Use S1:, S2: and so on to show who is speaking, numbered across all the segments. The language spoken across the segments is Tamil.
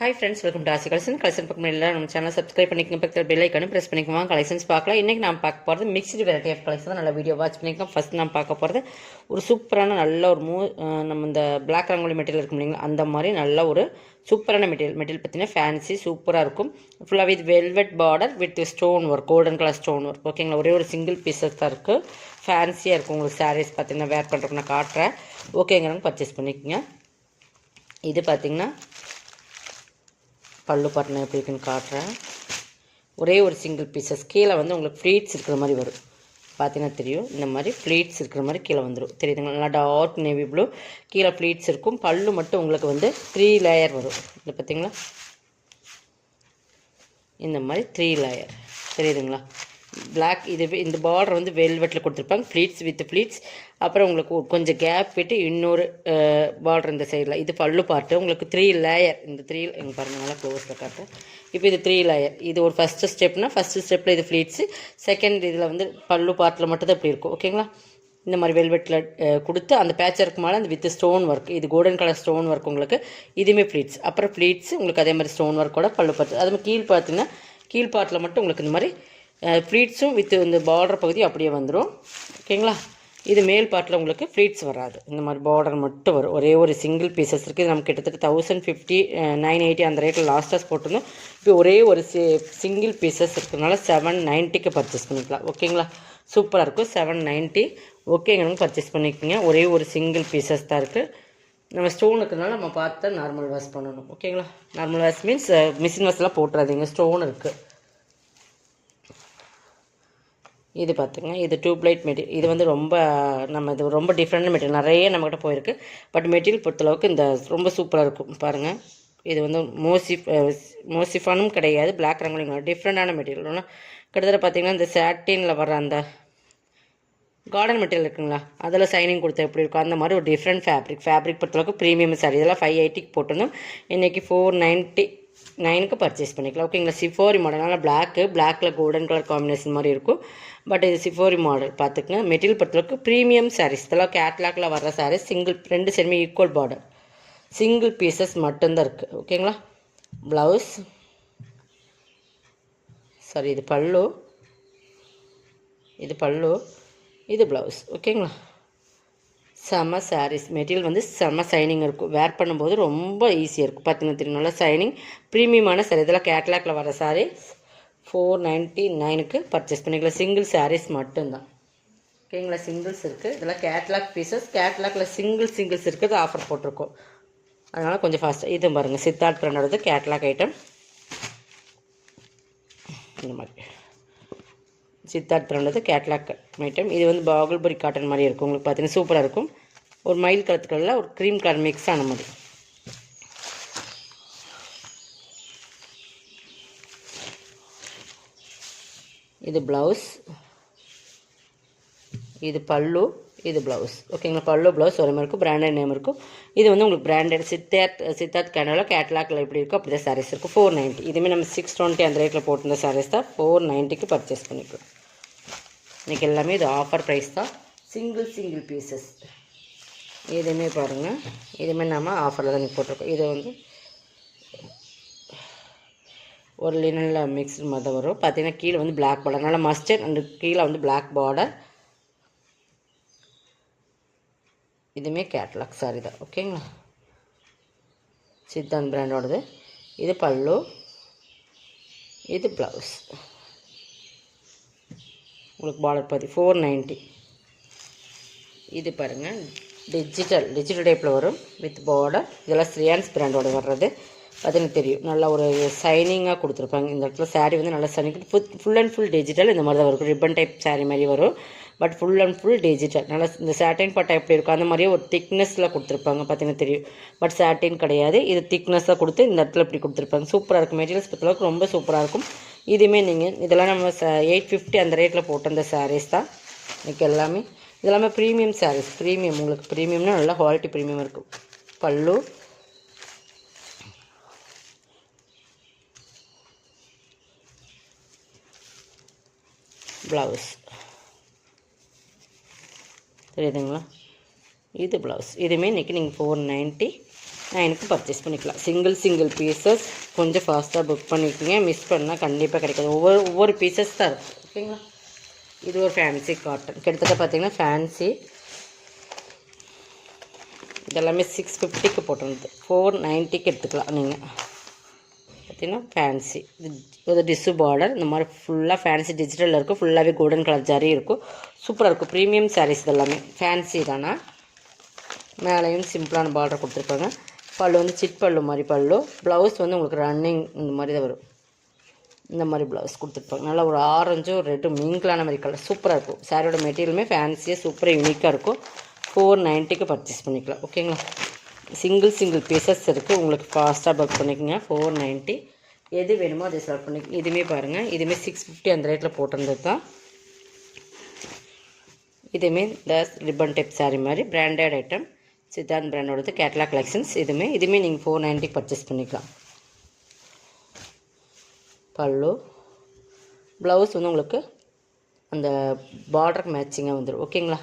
S1: Hi friends, welcome to Asi Collection. Collection பக்கம் எல்லாம் நம்ம சேனல் சப்ஸ்கிரைப் பண்ணிக்கங்க, பக்கத்துல பெல் ஐகானை பிரஸ் பண்ணிக்கோங்க. கலெக்ஷன்ஸ் பார்க்கலாம். இன்னைக்கு நான் பார்க்க போகிறது மிக்ஸ்டு வெரைட்டி ஆஃப் கலெக்ஷன் தான். நல்ல வீடியோ வாட்ச் பண்ணிக்கலாம். ஃபர்ஸ்ட் நான் பார்க்க போகிறது ஒரு சூப்பரான நல்ல ஒரு நம்ம இந்த பிளாக் ரங்கோலி மெட்டீரியல் இருக்கும் இல்லைங்களா, அந்த மாதிரி நல்ல ஒரு சூப்பரான மெட்டீரியல் பார்த்தீங்கன்னா ஃபேன்சி சூப்பராக இருக்கும். ஃபுல்லாக with velvet border with stone work, golden colour stone work. ஓகேங்களா, ஒரே ஒரு சிங்கிள் பீசஸ் தான் இருக்குது. ஃபேன்சியாக இருக்கும். உங்களுக்கு சாரீஸ் பார்த்தீங்கன்னா வேர் பண்ணுறதுக்கு நான் காட்டுறேன். ஓகேங்கிறவங்க பர்ச்சேஸ் பண்ணிக்கோங்க. இது பார்த்தீங்கன்னா பல்லு பாட்டினா எப்படி இருக்குன்னு காட்டுறேன். ஒரே ஒரு சிங்கிள் பீசஸ் கீழே வந்து உங்களுக்கு ஃப்ளீட்ஸ் இருக்கிற மாதிரி வரும். பார்த்தீங்கன்னா தெரியும், இந்த மாதிரி ஃப்ளீட்ஸ் இருக்கிற மாதிரி கீழே வந்துடும். தெரியுதுங்களா, நல்லா டார்க் நேவி ப்ளூ, கீழே ஃப்ளீட்ஸ் இருக்கும். பல்லு மட்டும் உங்களுக்கு வந்து 3 லேயர் வரும். இது பார்த்தீங்களா, இந்த மாதிரி 3 லேயர் தெரியுதுங்களா. பிளாக் இது இந்த பார்டர் வந்து வெல்வெட்டில் கொடுத்துருப்பாங்க, ஃப்ளீட்ஸ் வித் ஃப்ளீட்ஸ். அப்புறம் உங்களுக்கு கொஞ்சம் கேப் விட்டு இன்னொரு பார்டர் இந்த சைடில். இது பல்லு பார்ட்டு உங்களுக்கு 3 லேயர். இந்த 3 எங்கள் பாருங்கள் நல்லா க்ளோஸில் காட்டுறேன். இப்போ இது 3 லேயர். இது ஒரு ஃபஸ்ட்டு ஸ்டெப்னா ஃபஸ்ட்டு ஸ்டெப்பில் இது ஃப்ளீட்ஸு, செகண்ட் இதில் வந்து பல்லு பார்ட்டில் மட்டும் தான் இப்படி இருக்கும். ஓகேங்களா, இந்த மாதிரி வெல்வெட்டில் கொடுத்து அந்த பேட்ச் ஒர்க் மேலே அந்த வித் ஸ்டோன் ஒர்க், இது கோல்டன் கலர் ஸ்டோன் ஒர்க் உங்களுக்கு. இதுவுமே ஃப்ளீட்ஸ். அப்புறம் ஃப்ளீட்ஸு உங்களுக்கு அதே மாதிரி ஸ்டோன் ஒர்க்கோட பல்லு பார்த்து. அது மாதிரி கீழ் பார்த்தீங்கன்னா கீழ் பார்ட்டில் மட்டும் உங்களுக்கு இந்த மாதிரி ஃப்ளீட்ஸும் வித் இந்த பார்டர் பகுதி அப்படியே வந்துடும். ஓகேங்களா, இது மேல் பார்ட்டில் உங்களுக்கு ஃப்ளீட்ஸ் வராது. இந்த மாதிரி பார்டர் மட்டும் வரும். ஒரே ஒரு சிங்கிள் பீசஸ் இருக்குது. இது நம்ம கிட்டத்தட்ட 1050 980 அந்த ரேட்டில் லாஸ்ட்டாக போட்டிருந்தோம். இப்போ ஒரே ஒரு சிங்கிள் பீசஸ் இருக்கிறதுனால 790க்கு பர்ச்சேஸ் பண்ணிக்கலாம். ஓகேங்களா, சூப்பராக இருக்கும். 790 ஓகேங்க, பர்ச்சேஸ் பண்ணிக்கோங்க. ஒரே ஒரு சிங்கிள் பீசஸ் தான் இருக்குது. நம்ம ஸ்டோன் இருக்கிறதுனால நம்ம பார்த்து நார்மல் வாஷ் பண்ணணும். ஓகேங்களா, நார்மல் வாஷ் மீன்ஸ் மிஷின் வாஷ்லாம் போட்டுறாதீங்க, ஸ்டோன் இருக்குது. இது பார்த்துங்க, இது டியூப்லைட் மெட்டீரியல். இது வந்து ரொம்ப இது ரொம்ப டிஃப்ரெண்டான மெட்டீரியல். நிறைய நம்மக்கிட்ட போயிருக்கு. பட் மெட்டீரியல் பொறுத்தளவுக்கு இந்த ரொம்ப சூப்பராக இருக்கும். பாருங்கள், இது வந்து மோசிஃபானும் கிடையாது, பிளாக் ரங்கோலியும் டிஃப்ரெண்டான மெட்டீரியல். ஆனால் கிட்டத்தட்ட பார்த்திங்கன்னா இந்த சாட்டினில் வர அந்த கார்டன் மெட்டீரியல் இருக்குங்களா, அதில் சைனிங் கொடுத்தா எப்படி இருக்கும், அந்த மாதிரி ஒரு டிஃப்ரெண்ட் ஃபேப்ரிக் பொறுத்தளவுக்கு ப்ரீமியம் சாரி. இதெல்லாம் 580க்கு போட்டிருந்தோம். இன்றைக்கி 499க்கு பர்ச்சேஸ் பண்ணிக்கலாம். ஓகேங்களா, சிஃபோரி மாடல். பிளாக்கில் கோல்டன் கலர் காம்பினேஷன் மாதிரி இருக்கும். பட் இது சிஃபோரி மாடல் பார்த்துக்குங்க. மெட்டீரியல் பொறுத்தளவுக்கு ப்ரீமியம் சாரீஸ். இதெல்லாம் கேட்லாக்கில் வர்ற சாரீஸ். ரெண்டு சைடுமே ஈக்குவல் பார்டர், சிங்கிள் பீசஸ் மட்டும்தான் இருக்குது. ஓகேங்களா, ப்ளவுஸ் சாரி, இது பல்லு, இது ப்ளவுஸ். ஓகேங்களா, செம்ம சாரீஸ். மெட்டீரியல் வந்து செம்ம சைனிங் இருக்கும். வேர் பண்ணும்போது ரொம்ப ஈஸியாக இருக்கும். பார்த்தீங்கன்னா தெரியும், நல்லா சைனிங் ப்ரீமியமான சாரீ. இதெல்லாம் கேட்லாக்கில் வர சாரீ. 499க்கு பர்ச்சேஸ் பண்ணிக்கலாம். சிங்கிள் சாரீஸ் மட்டும்தான். ஓகேங்களா, சிங்கிள்ஸ் இருக்குது. இதெல்லாம் கேட்லாக் பீசஸ். கேட்லாக்கில் சிங்கிள்ஸ் இருக்குது, ஆஃபர் போட்டிருக்கோம். அதனால் கொஞ்சம் ஃபாஸ்ட்டாக. இது பாருங்கள், சித்தார்த் பிராண்டோடது கேட்லாக் ஐட்டம். இந்த மாதிரி சித்தார்த் பிராண்டோடது கேட்லாக் ஐட்டம். இது வந்து பாகுல்பரி காட்டன் மாதிரி இருக்கும். உங்களுக்கு பார்த்தீங்கன்னா சூப்பராக இருக்கும். ஒரு மயில் கலத்துக்கல்ல ஒரு க்ரீம் கலர் மிக்ஸ் ஆன மாதிரி. இது ப்ளவுஸ், இது பல்லு, இது ப்ளவுஸ். ஓகேங்களா, பல்லு ப்ளவுஸ் ஒரு மாதிரி இருக்கும். பிராண்டட் நேம் இருக்கும். இது வந்து உங்களுக்கு பிராண்டட் சித்தார்த் கேனோவில் கேட்லாக்கில் எப்படி இருக்கும் அப்படி தான் சாரீஸ் இருக்கும். 490. இதுவுமே நம்ம 620 அந்த ரேட்டில் போட்டிருந்த சாரீஸ் தான். 490க்கு பர்ச்சேஸ் பண்ணிக்கலாம். இன்றைக்கி எல்லாமே இது ஆஃபர் ப்ரைஸ் தான். Single pieces. இதுவுமே பாருங்கள், இதுவுமே நம்ம ஆஃபரில் தான் போட்டிருக்கோம். இது வந்து ஒரு லினனில் மிக்ஸ்டு மாதிரி தான் வரும். பார்த்தீங்கன்னா கீழே வந்து பிளாக் பார்டர், நல்லா மஸ்டர்ட் அண்ட் கீழே வந்து பிளாக் பார்டர். இதுவுமே கேட்லாக் சாரி தான். ஓகேங்களா, சித்தாந்த் பிராண்டோடது. இது பல்லு, இது ப்ளவுஸ். உங்களுக்கு பார்டர் பார்த்தி 490. இது பாருங்கள், டிஜிட்டல் டைப்பில் வரும் வித் பார்டர். இதெல்லாம் ஸ்ரீயான்ஸ் பிராண்டோட வர்றது. பார்த்தீங்கன்னா தெரியும், நல்லா ஒரு சைனிங்காக கொடுத்துருப்பாங்க. இந்த இடத்துல சாரீ வந்து நல்லா signing. Full and full digital. இந்த மாதிரி தான் வரும். ரிப்பன் டைப் சாரீ மாதிரி வரும். But full and full digital. நல்லா இந்த சாட்டின் பட்டா எப்படி இருக்கும் அந்த மாதிரியே ஒரு திக்னஸில் கொடுத்துருப்பாங்க. பார்த்தீங்கன்னா தெரியும். பட் சாட்டின் கிடையாது, இது திக்னஸாக கொடுத்து இந்த இடத்துல இப்படி கொடுத்துருப்பாங்க. சூப்பராக இருக்கும். மெட்டீரியல்ஸ் பொறுத்தளவுக்கு ரொம்ப சூப்பராக இருக்கும். இதுவுமே நீங்கள் இதெல்லாம் நம்ம 850 அந்த ரேட்டில் போட்ட அந்த சாரீஸ் தான். இன்றைக்கி எல்லாமே இதெல்லாமே ப்ரீமியம் சாரீஸ். ப்ரீமியம் உங்களுக்கு ப்ரீமியம்னா நல்லா குவாலிட்டி ப்ரீமியம் இருக்கும். பல்லு, ப்ளவுஸ் தெரியுதுங்களா, இது ப்ளவுஸ். இதுவுமே இன்றைக்கி நீங்கள் 490 9க்கு பர்ச்சேஸ் பண்ணிக்கலாம். சிங்கிள் பீசஸ் கொஞ்சம் ஃபாஸ்ட்டாக புக் பண்ணிக்கோங்க. மிஸ் பண்ணால் கண்டிப்பாக கிடைக்காது. ஒவ்வொரு பீசஸ் தான் இருக்கும். ஓகேங்களா. இது ஒரு ஃபேன்சி காட்டன். கிட்டத்தட்ட பார்த்தீங்கன்னா ஃபேன்சி இதெல்லாமே 650க்கு போட்டிருந்தது. 490க்கு எடுத்துக்கலாம் நீங்கள். பார்த்தீங்கன்னா ஃபேன்சி இது டிஷ்ஷு பார்டர். இந்த மாதிரி ஃபுல்லாக ஃபேன்சி டிஜிட்டலில் இருக்கும். ஃபுல்லாகவே கோல்டன் கலர் ஜரி இருக்கும். சூப்பராக இருக்கும். ப்ரீமியம் சாரீஸ் இதெல்லாமே ஃபேன்சி தானே. மேலேயும் சிம்பிளான பார்டர் கொடுத்துருப்பாங்க. பல்லு வந்து சிட் பல்லு மாதிரி பல்லு. ப்ளவுஸ் வந்து உங்களுக்கு ரன்னிங் இந்த மாதிரி தான் வரும். இந்த மாதிரி ப்ளவுஸ் கொடுத்துருப்பாங்க. நல்லா ஒரு ஆரஞ்சு ஒரு ரெட்டு மிங்கிளான மாதிரி கலர் சூப்பராக இருக்கும். சாரியோட மெட்டீரியலுமே ஃபேன்சியாக சூப்பராக யூனிக்காக இருக்கும். 490க்கு பர்ச்சேஸ் பண்ணிக்கலாம். ஓகேங்களா. சிங்கிள் பீசஸ் இருக்குது. உங்களுக்கு ஃபாஸ்ட்டாக புக் பண்ணிக்கோங்க. 490 எது வேணுமோ அதை செலக்ட் பண்ணிக்கோங்க. இதுவுமே பாருங்கள். இதுவுமே 650 அந்த ரேட்டில் போட்டிருந்தது தான். இதுவுமே இந்த ரிப்பன் டைப் சாரீ மாதிரி பிராண்டட் ஐட்டம். சித்தாந்த் பிராண்டோடது கேட்லாக் கலெக்ஷன்ஸ். இதுவுமே நீங்கள் 490 பர்ச்சேஸ் பண்ணிக்கலாம். பல்லு ப்ளவுஸ் வந்து உங்களுக்கு அந்த பார்டருக்கு மேட்சிங்காக வந்துடும். ஓகேங்களா.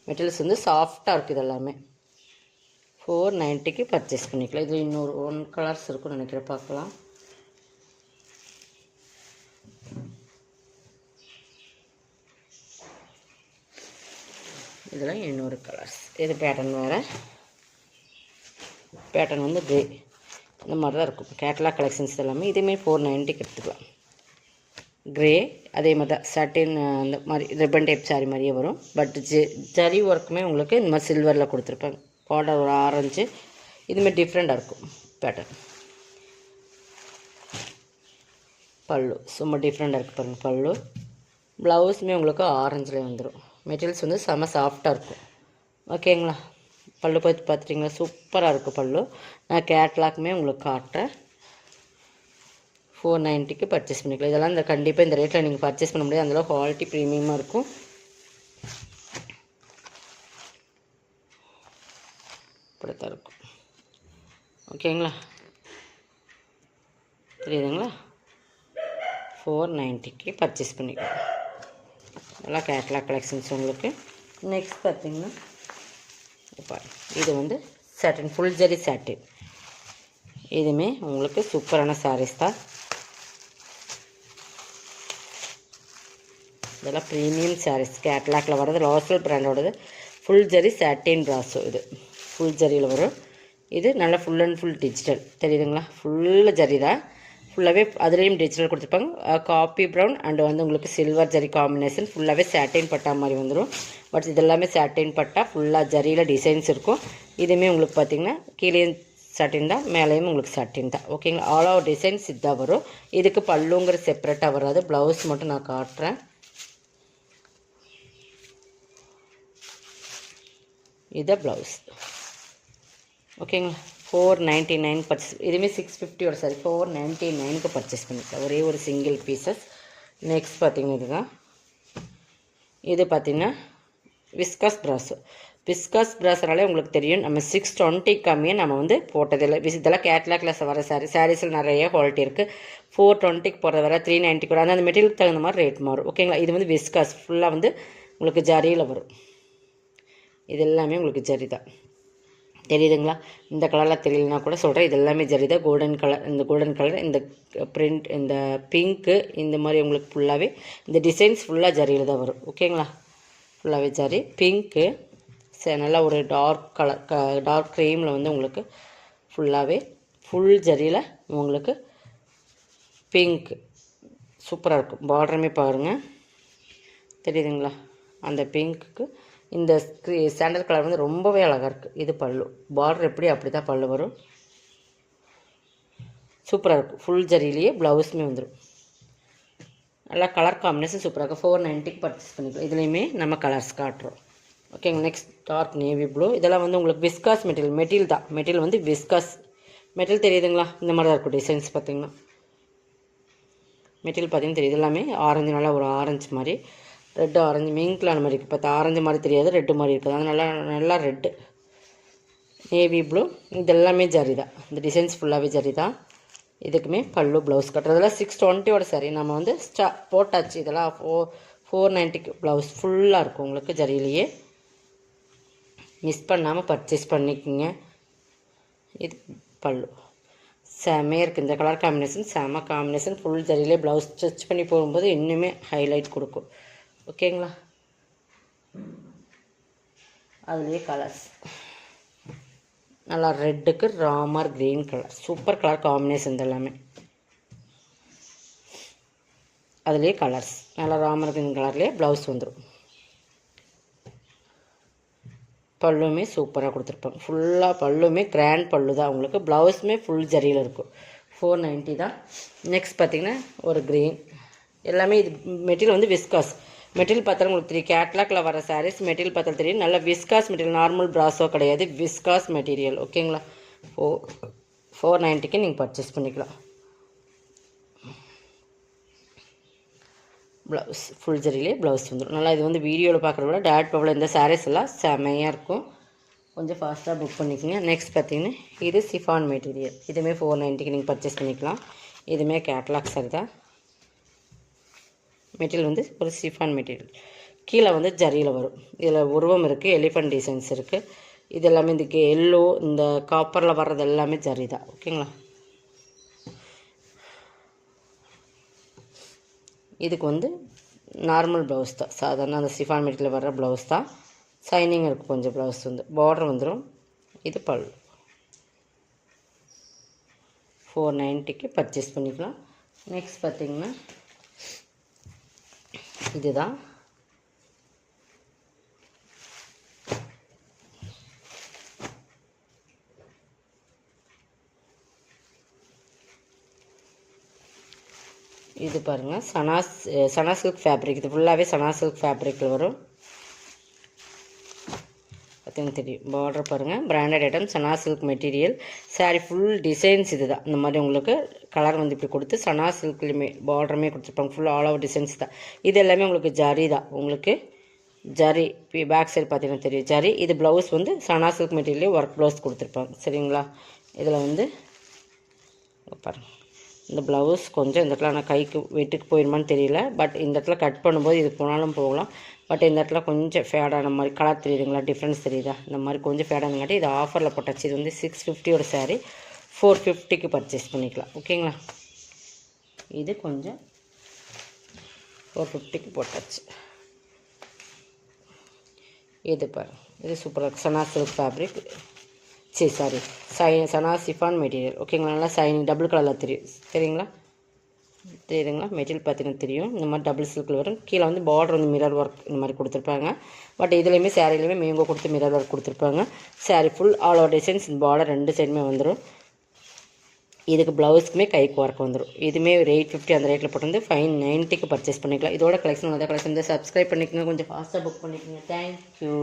S1: மெட்டீரியல்ஸ் வந்து சாஃப்டாக இருக்குது. இதெல்லாமே 490க்கு பர்ச்சேஸ் பண்ணிக்கலாம். இதில் இன்னொரு 1 கலர்ஸ் இருக்குன்னு நினைக்கிறேன். பார்க்கலாம். இதில் இன்னொரு கலர்ஸ். இது பேட்டர்ன் வேறு. பேட்டர்ன் வந்து கிரே இந்த மாதிரி தான் இருக்கும். கேட்லாக் கலெக்ஷன்ஸ் எல்லாமே இதுவுமே 490க்கு எடுத்துக்கலாம். கிரே அதே மாதிரி தான் சாட்டின் அந்த மாதிரி ரிப்பன் டைப் சாரி மாதிரியே வரும். பட் ஜரி ஒர்க்குமே உங்களுக்கு இந்த மாதிரி சில்வரில் கொடுத்துருப்பாங்க. பார்டர் ஒரு ஆரஞ்சு இதுமாதிரி டிஃப்ரெண்ட்டாக இருக்கும் பேட்டர்ன். பல்லு சும்மா டிஃப்ரெண்ட்டாக இருக்குது பாருங்கள். பல்லு ப்ளவுஸுமே உங்களுக்கு ஆரஞ்சில் வந்துடும். மெட்டீரியல்ஸ் வந்து செம்ம சாஃப்டாக இருக்கும். ஓகேங்களா. பல்லு பார்த்துட்டிங்களா சூப்பராக இருக்கும் பல்லு. நான் கேட்லாக்குமே உங்களுக்கு காட்டுறேன். 490க்கு பர்ச்சேஸ் பண்ணிக்கலாம். இதெல்லாம் கண்டிப்பாக இந்த ரேட்டில் நீங்கள் பர்ச்சேஸ் பண்ண முடியாது. அந்தளவு குவாலிட்டி ப்ரீமியமாக இருக்கும். இப்படித்தான் இருக்கும். ஓகேங்களா. தெரியுதுங்களா. 490க்கு பர்ச்சேஸ் பண்ணிக்கலாம். இதெல்லாம் கேட்லாக் கலெக்ஷன்ஸ் உங்களுக்கு. நெக்ஸ்ட் பார்த்திங்கன்னா இப்போ இது வந்து சாட்டின் ஃபுல் ஜரி சாட்டின். இதுவுமே உங்களுக்கு சூப்பரான சாரீஸ் தான். இதெல்லாம் ப்ரீமியம் சாரீஸ். கேட்லாக்ல வர்றது லாஸ்வெல் பிராண்டோடது ஃபுல் ஜரி சாட்டின் ப்ராஸோ. இது ஃபுல் ஜரியில் வரும். இது நல்லா ஃபுல் அண்ட் ஃபுல் டிஜிட்டல். தெரியுதுங்களா. ஃபுல்லு ஜரி தான். ஃபுல்லாகவே அதுலேயும் டிஜிட்டல் கொடுத்துருப்பாங்க. காப்பி ப்ரௌன் அண்டு வந்து உங்களுக்கு சில்வர் ஜரி காம்பினேஷன். ஃபுல்லாகவே சாட்டின் பட்டா மாதிரி வந்துடும். பட் இதெல்லாமே சாட்டின் பட்டா ஃபுல்லாக ஜரியில் டிசைன்ஸ் இருக்கும். இதுவுமே உங்களுக்கு பார்த்திங்கன்னா கீழே சாட்டின் தான், மேலேயும் உங்களுக்கு சாட்டின் தான். ஓகேங்களா. ஆல் ஓவர் டிசைன்ஸ் இதாக வரும். இதுக்கு பல்லுங்கிற செப்பரேட்டாக வராது. ப்ளவுஸ் மட்டும் நான் காட்டுறேன். இது ப்ளவுஸ். ஓகேங்களா. 499 பர்ச்சேஸ். இதுவுமே 650 சாரி 499க்கு பர்ச்சேஸ் பண்ணிக்கலாம். ஒரே ஒரு சிங்கிள் பீசஸ். நெக்ஸ்ட் பார்த்திங்கன்னா இதுதான். இது பார்த்திங்கன்னா விஸ்காஸ் ப்ராஸோ. விஸ்காஸ் ப்ராஸ்னாலே உங்களுக்கு தெரியும். நம்ம 620 கம்மியாக நம்ம வந்து போட்டதில்லை. இதெல்லாம் கேட்லாக்ல வர சாரீஸில் நிறைய குவாலிட்டி இருக்குது. 420க்கு போடுறது வர 390க்கு வரும். அந்த மெட்டீரியலுக்கு தகுந்த மாதிரி ரேட் மாறும். ஓகேங்களா. இது வந்து விஸ்காஸ் ஃபுல்லாக வந்து உங்களுக்கு ஜரியில் வரும். இது எல்லாமே உங்களுக்கு ஜரி தான். தெரியுதுங்களா. இந்த கலரில் தெரியலனா கூட சொல்கிறேன். இது எல்லாமே ஜரி தான். கோல்டன் கலர், இந்த கோல்டன் கலர், இந்த பிரிண்ட், இந்த பிங்க்கு, இந்த மாதிரி உங்களுக்கு ஃபுல்லாகவே இந்த டிசைன்ஸ் ஃபுல்லாக ஜரியில் தான் வரும். ஓகேங்களா. ஃபுல்லாகவே ஜரி. பிங்க்கு நல்லா ஒரு டார்க் கலர் டார்க் க்ரீமில் வந்து உங்களுக்கு ஃபுல்லாகவே ஃபுல் ஜரியில் உங்களுக்கு பிங்க் சூப்பராக இருக்கும். பார்டருமே பாருங்கள். தெரியுதுங்களா. அந்த பிங்க்குக்கு இந்த சாண்டல் கலர் வந்து ரொம்பவே அழகாக இருக்குது. இது பல்லு. பார்டர் எப்படி அப்படி தான் பல்லு வரும். சூப்பராக இருக்கும். ஃபுல் ஜரியிலேயே ப்ளவுஸுமே வந்துடும். நல்லா கலர் காம்பினேஷன் சூப்பராக இருக்கும். 490க்கு பர்ச்சேஸ் பண்ணிக்கலாம். இதுலேயுமே நம்ம கலர்ஸ் காட்டுறோம். ஓகேங்க. Next dark navy blue. இதெல்லாம் வந்து உங்களுக்கு விஸ்காஸ் மெட்டீரியல் தான். மெட்டீரியல் வந்து விஸ்காஸ் மெட்டீரியல். தெரியுதுங்களா. இந்த மாதிரி தான் இருக்கும் டிசைன்ஸ். பார்த்திங்கன்னா மெட்டீரியல் பார்த்திங்கன்னா தெரியுது. எல்லாமே ஆரஞ்சு, நல்லா ஒரு ஆரஞ்சு மாதிரி ரெட்டு ஆரஞ்சு மிங்க்லான மாதிரி இருக்குது. பார்த்தா ஆரஞ்சு மாதிரி தெரியாது, ரெட்டு மாதிரி இருக்குது. அது நல்லா ரெட்டு நேவி ப்ளூ. இதெல்லாமே ஜரி தான். இந்த டிசைன்ஸ் ஃபுல்லாகவே ஜரி தான். இதுக்குமே பல்லு ப்ளவுஸ் கட்டுறதெல்லாம் 620 சாரி நம்ம வந்து போட்டாச்சு. இதெல்லாம் 490க்கு ப்ளவுஸ் ஃபுல்லாக இருக்கும் உங்களுக்கு ஜரியிலேயே. மிஸ் பண்ணாமல் பர்ச்சேஸ் பண்ணிக்கோங்க. இது பல்லு. செமையாக இருக்குது இந்த கலர் காம்பினேஷன், செம காம்பினேஷன். ஃபுல் ஜரியிலே ப்ளவுஸ் ஸ்டிச் பண்ணி போகும்போது இன்னுமே ஹைலைட் கொடுக்கும். ஓகேங்களா? அதுலேயே கலர்ஸ் நல்லா ரெட்டுக்கு Ramar green colour, super colour combination எல்லாமே. அதுலேயே கலர்ஸ் நல்லா ராமர் க்ரீன் கலர்லேயே ப்ளவுஸ் வந்துடும். பல்லுமே சூப்பராக கொடுத்துருப்பாங்க. ஃபுல்லாக பல்லுமே கிராண்ட் பல்லு தான் உங்களுக்கு. ப்ளவுஸுமே ஃபுல் ஜரியில் இருக்கும். 490 தான். நெக்ஸ்ட் பார்த்திங்கன்னா ஒரு க்ரீன். எல்லாமே இது மெட்டீரியல் வந்து விஸ்காஸ் மெட்டீரியல் பார்த்தாலும் உங்களுக்கு தெரியும். கேட்லாகில் வர சாரீஸ் மெட்டீரியல் பார்த்தாலும் தெரியும். நல்ல விஸ்காஸ் மெட்டீரியல், நார்மல் ப்ராஸோ கிடையாது, விஸ்காஸ் மெட்டீரியல். ஓகேங்களா? 490க்கு நீங்கள் பர்ச்சேஸ் பண்ணிக்கலாம். ப்ளவுஸ் ஃபுல் ஜரியிலே ப்ளவுஸ் வந்துடும். நல்லா இது வந்து வீடியோவில் பார்க்குறத விட டேரக்ட் பவலில் இந்த சாரீஸ் எல்லாம் செமையாக இருக்கும். கொஞ்சம் ஃபாஸ்ட்டாக புக் பண்ணிக்கோங்க. நெக்ஸ்ட் பார்த்திங்கன்னா இது சிஃபான் மெட்டீரியல். இதுவுமே 490க்கு நீங்கள் பர்ச்சேஸ் பண்ணிக்கலாம். இதுவுமே கேட்லாக் சாரி தான். மெட்டீரியல் வந்து ஒரு சிஃபான் மெட்டீரியல். கீழே வந்து ஜரியில் வரும். இதில் உருவம் இருக்குது, எலிஃபண்ட் டிசைன்ஸ் இருக்குது. இது எல்லாமே இந்த எல்லோ இந்த காப்பரில் வர்றது எல்லாமே ஜரி தான். ஓகேங்களா? இதுக்கு வந்து நார்மல் ப்ளவுஸ் தான், சாதாரண அந்த சிஃபான் மெட்டீரியல் வர்ற ப்ளவுஸ் தான். ஷைனிங் இருக்குது கொஞ்சம். ப்ளவுஸ் வந்து பார்டர் வந்துடும். இது பல்லு. 490க்கு பர்ச்சேஸ் பண்ணிக்கலாம். நெக்ஸ்ட் பார்த்திங்கன்னா இதுதான். இது பாருங்கள், சனா சில்க் ஃபேப்ரிக். இது ஃபுல்லாகவே சனா சில்க் ஃபேப்ரிக்கில் வரும். பார்த்திங்கன்னா தெரியும். பார்டர் பாருங்கள், பிராண்டட் ஐட்டம், சனா silk material. Sari full designs இது தான். இந்த மாதிரி உங்களுக்கு கலர் வந்து இப்படி கொடுத்து சனா சில்க்லேயுமே பார்டருமே கொடுத்துருப்பாங்க. ஃபுல் ஆல் ஓவர் டிசைன்ஸ் தான். இது எல்லாமே உங்களுக்கு ஜரி தான். உங்களுக்கு ஜரி பேக் சைடு பார்த்தீங்கன்னா தெரியும் ஜரி. இது ப்ளவுஸ் வந்து சனா சில்க் மெட்டீரியலே ஒர்க் ப்ளவுஸ் கொடுத்துருப்பாங்க. சரிங்களா? இதில் வந்து பாருங்கள், இந்த ப்ளவுஸ் கொஞ்சம் இந்த இடத்துல ஆனால் கைக்கு வெட்டுக்கு போயிடுமான்னு தெரியல. பட் இந்த இடத்துல கட் பண்ணும்போது இது போனாலும் போகலாம். பட் இந்த இடத்துல கொஞ்சம் ஃபேடான மாதிரி கலர் தெரியுதுங்களா? டிஃப்ரென்ஸ் தெரியுதா? இந்த மாதிரி கொஞ்சம் ஃபேடானங்காட்டி இது ஆஃபரில் போட்டாச்சு. இது வந்து 650 சாரீ 450க்கு பர்ச்சேஸ் பண்ணிக்கலாம். ஓகேங்களா? இது கொஞ்சம் 450க்கு போட்டாச்சு. இது பாரு, இது சூப்பராக இருக்குது. சனா சில்க் ஃபேப்ரிக், சாரி சனா சிஃபான் மெட்டீரியல். ஓகேங்களா? நல்லா ஷைனிங் டபுள் கலரில் தெரியும். சரிங்களா? தெரியுதுங்களா? மெட்டீரியல் பார்த்தீங்கன்னா தெரியும். இந்த மாதிரி டபுள் சில்கில் வரும். கீழே வந்து பார்டர் வந்து மிரர் ஒர்க் இந்த மாதிரி கொடுத்துருப்பாங்க. பட் இதுலேயுமே சாரீலையுமே மேங்கோ கொடுத்து மிரர் ஒர்க் கொடுத்துருப்பாங்க. Sari full all over designs, border ரெண்டு சைடுமே வந்துடும். இதுக்கு ப்ளவுஸ்க்குமே கைக்கு ஒர்க் வந்துடும். இதுவுமே ஒரு 850 அந்த ரேட்டில் போட்டு வந்து 590க்கு பர்ச்சேஸ் பண்ணிக்கலாம். இதோட கலெக்ஷன் நல்ல கலெக்ஷன் வந்து சப்ஸ்கிரைப் பண்ணிக்கோங்க. கொஞ்சம் ஃபாஸ்ட்டாக புக் பண்ணிக்கோங்க. தேங்க்யூ.